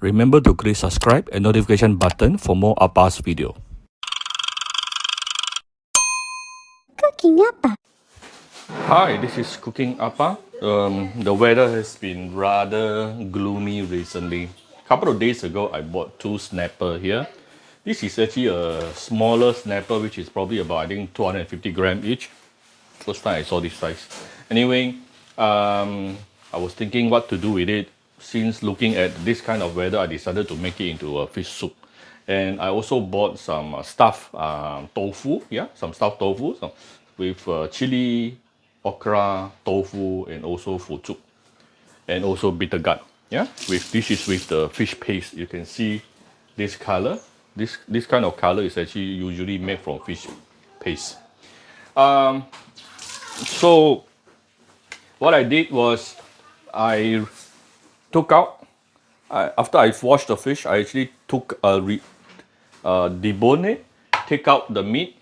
Remember to click subscribe and notification button for more Appa's video. Cooking Appa. Hi, this is Cooking Appa. The weather has been rather gloomy recently. A couple of days ago, I bought two snapper here. This is actually a smaller snapper, which is probably about, I think, 250 grams each. First time I saw this size. Anyway, I was thinking what to do with it. Since looking at this kind of weather, I decided to make it into a fish soup. And I also bought some stuffed tofu, some stuffed tofu with chili, okra, tofu, and also fuzu, and also bitter gourd. This is with the fish paste. You can see this color. This kind of color is actually usually made from fish paste. So what I did was I took out, after I washed the fish, I actually took debone it, take out the meat,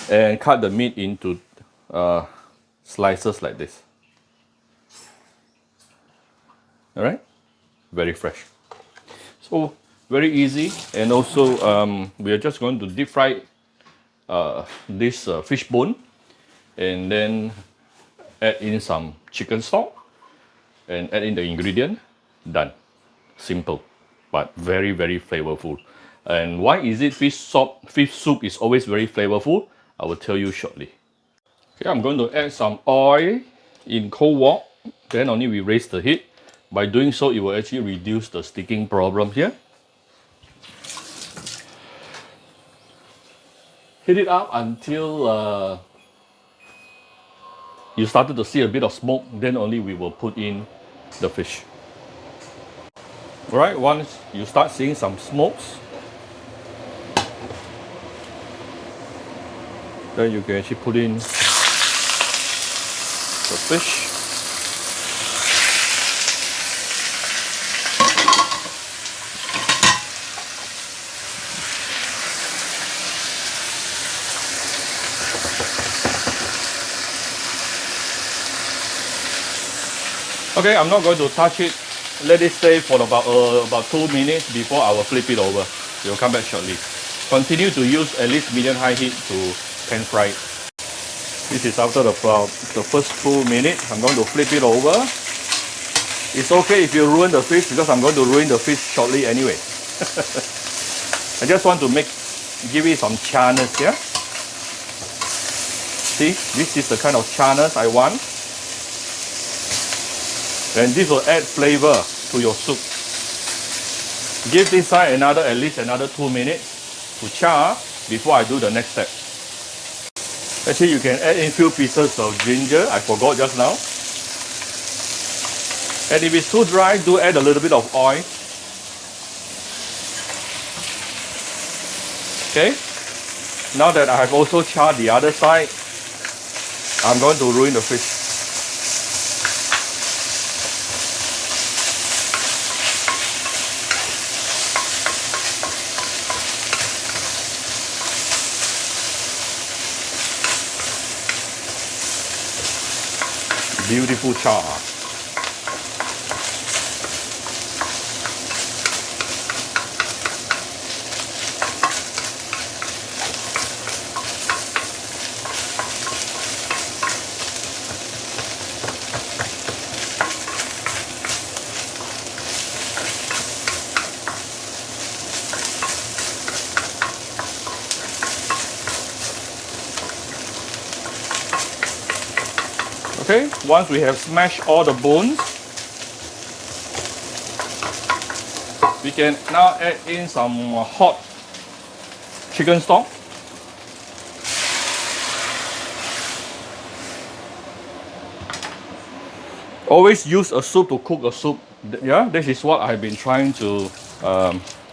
and cut the meat into slices like this. All right, very fresh. So very easy, and also we are just going to deep fry this fish bone, and then add in some chicken stock and add in the ingredient. Done. Simple, but very, very flavorful. And why is it fish soup is always very flavorful? I will tell you shortly. Okay, I'm going to add some oil in cold wok. Then only we raise the heat. By doing so, it will actually reduce the sticking problem here. Heat it up until you started to see a bit of smoke. Then only we will put in the fish. All right, once you start seeing some smokes, then you can actually put in the fish. Okay, I'm not going to touch it. Let it stay for about 2 minutes before I will flip it over. We'll come back shortly. Continue to use at least medium-high heat to pan fry it. This is after the first 2 minutes. I'm going to flip it over. It's okay if you ruin the fish because I'm going to ruin the fish shortly anyway. I just want to give it some charness here. See, this is the kind of charness I want. And this will add flavor to your soup. Give this side at least another 2 minutes to char before I do the next step. Actually, you can add in few pieces of ginger. I forgot just now. And if it's too dry, do add a little bit of oil. Okay. Now that I have also charred the other side, I'm going to ruin the fish. Beautiful char. Okay, once we have smashed all the bones, we can now add in some hot chicken stock. Always use a soup to cook a soup. Yeah, this is what I've been trying to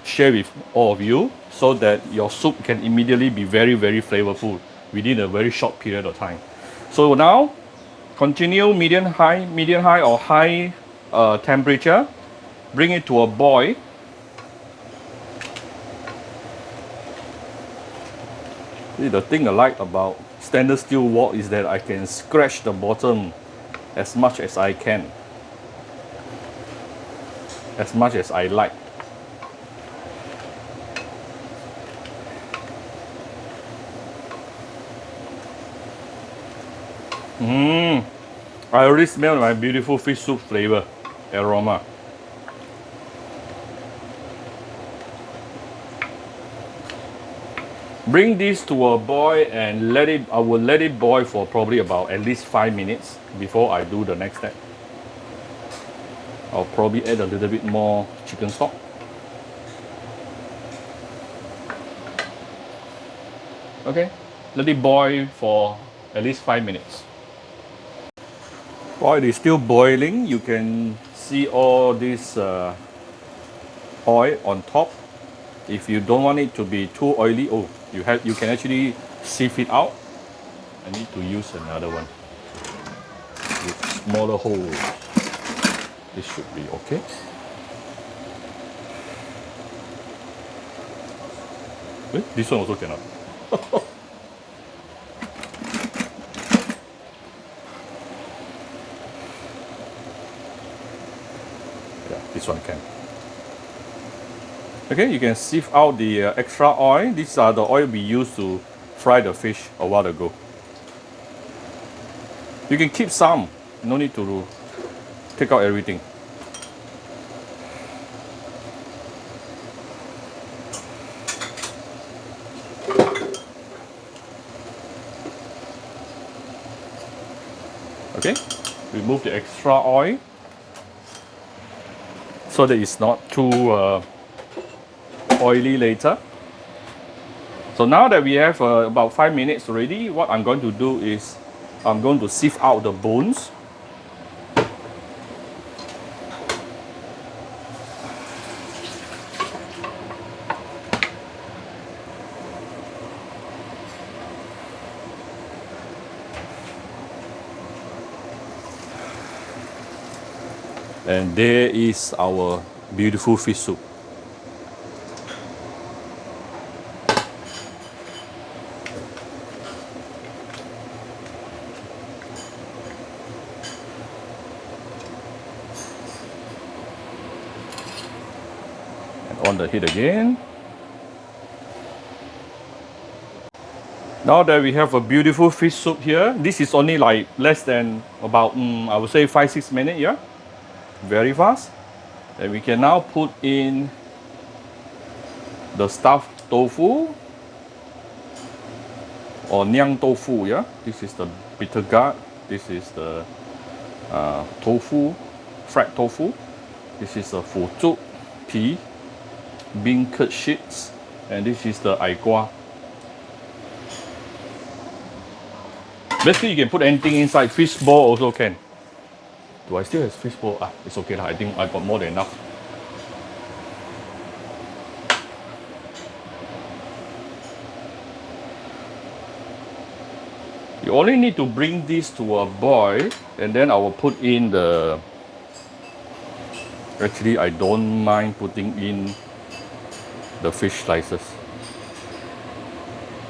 share with all of you so that your soup can immediately be very, very flavorful within a very short period of time. So now, continue medium high or high temperature. Bring it to a boil. See, the thing I like about stainless steel wok is that I can scratch the bottom as much as I can. as much as I like. I already smell my beautiful fish soup flavor, aroma. Bring this to a boil and I will let it boil for probably about at least 5 minutes before I do the next step. I'll probably add a little bit more chicken stock. Okay, let it boil for at least 5 minutes. While it is still boiling, you can see all this oil on top. If you don't want it to be too oily, you can actually sieve it out. I need to use another one with smaller holes. This should be okay. This one also cannot. Yeah, this one can. Okay, you can sieve out the extra oil. These are the oil we used to fry the fish a while ago. You can keep some, no need to take out everything. Okay, remove the extra oil so that it's not too oily later. So now that we have about 5 minutes already, what I'm going to do is I'm going to sieve out the bones. And there is our beautiful fish soup. And on the heat again. Now that we have a beautiful fish soup here, this is only like less than about, I would say 5-6 minutes, yeah? Very fast. And we can now put in the stuffed tofu or Nyang tofu, yeah? This is the bitter gourd. This is the tofu, fried tofu. This is the fu zhu pea, bean curd sheets, and this is the ai gua. Basically, you can put anything inside. Fish ball also can. Do I still have fish ball? It's okay lah. I think I got more than enough. You only need to bring this to a boil, and then I will put in the. Actually, I don't mind putting in the fish slices.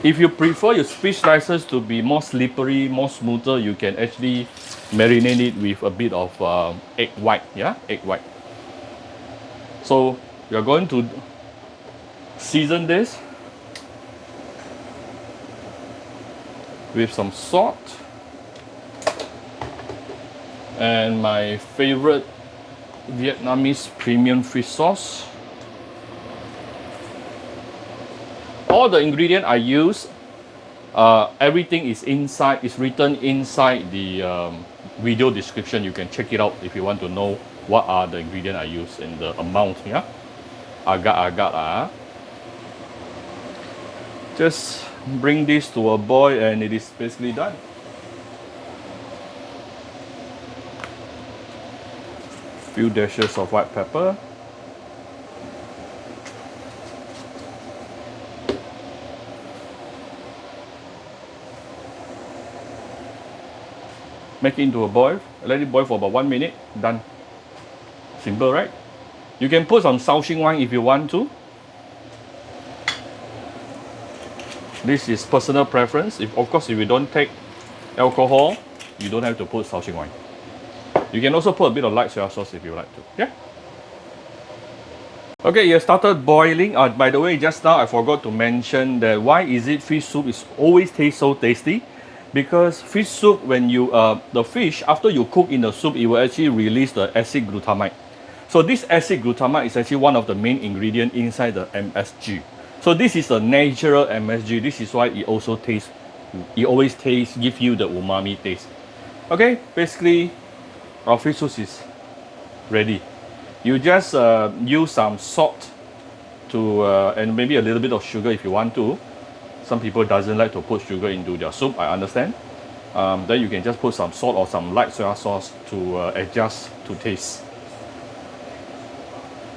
If you prefer your fish slices to be more slippery, more smoother, you can actually marinate it with a bit of egg white, yeah, egg white. So you're going to season this with some salt and my favorite Vietnamese premium fish sauce. All the ingredient I use, everything is inside. Is written inside the video description. You can check it out if you want to know what are the ingredient I use and the amount. Yeah, agak. Just bring this to a boil and it is basically done. Few dashes of white pepper. Make it into a boil, let it boil for about 1 minute, done. Simple, right? You can put some Shao Hsing wine if you want to. This is personal preference. Of course, if you don't take alcohol, you don't have to put Shao Hsing wine. You can also put a bit of light soy sauce if you like to. Yeah. Okay, it started boiling. By the way, just now I forgot to mention that why is it fish soup is always taste so tasty? Because fish soup, when you the fish after you cook in the soup, it will actually release the acid glutamate. So this acid glutamate is actually one of the main ingredient inside the MSG. So this is a natural MSG. This is why it also tastes. It always tastes give you the umami taste. Okay, basically, our fish soup is ready. You just use some salt to and maybe a little bit of sugar if you want to. Some people doesn't like to put sugar into their soup, I understand. Then you can just put some salt or some light soy sauce to adjust to taste.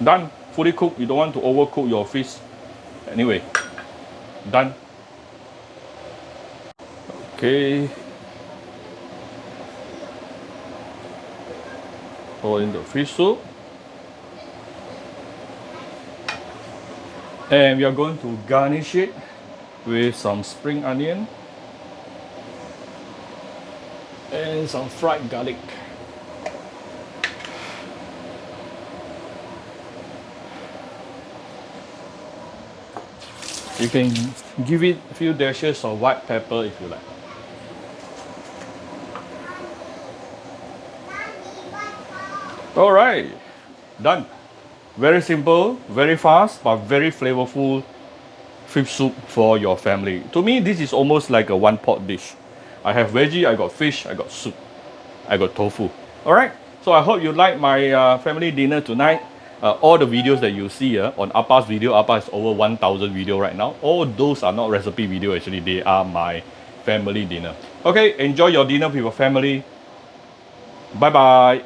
Done, fully cooked. You don't want to overcook your fish. Anyway, done. Okay. Pour in the fish soup. And we are going to garnish it with some spring onion and some fried garlic. You can give it a few dashes of white pepper if you like. Alright, done. Very simple, very fast, but very flavorful fish soup for your family. To me, this is almost like a one-pot dish. I have veggie, I got fish, I got soup, I got tofu. Alright, so I hope you like my family dinner tonight. All the videos that you see on Appa's video, Appa is over 1,000 video right now. All those are not recipe video actually, they are my family dinner. Okay, enjoy your dinner with your family. Bye bye.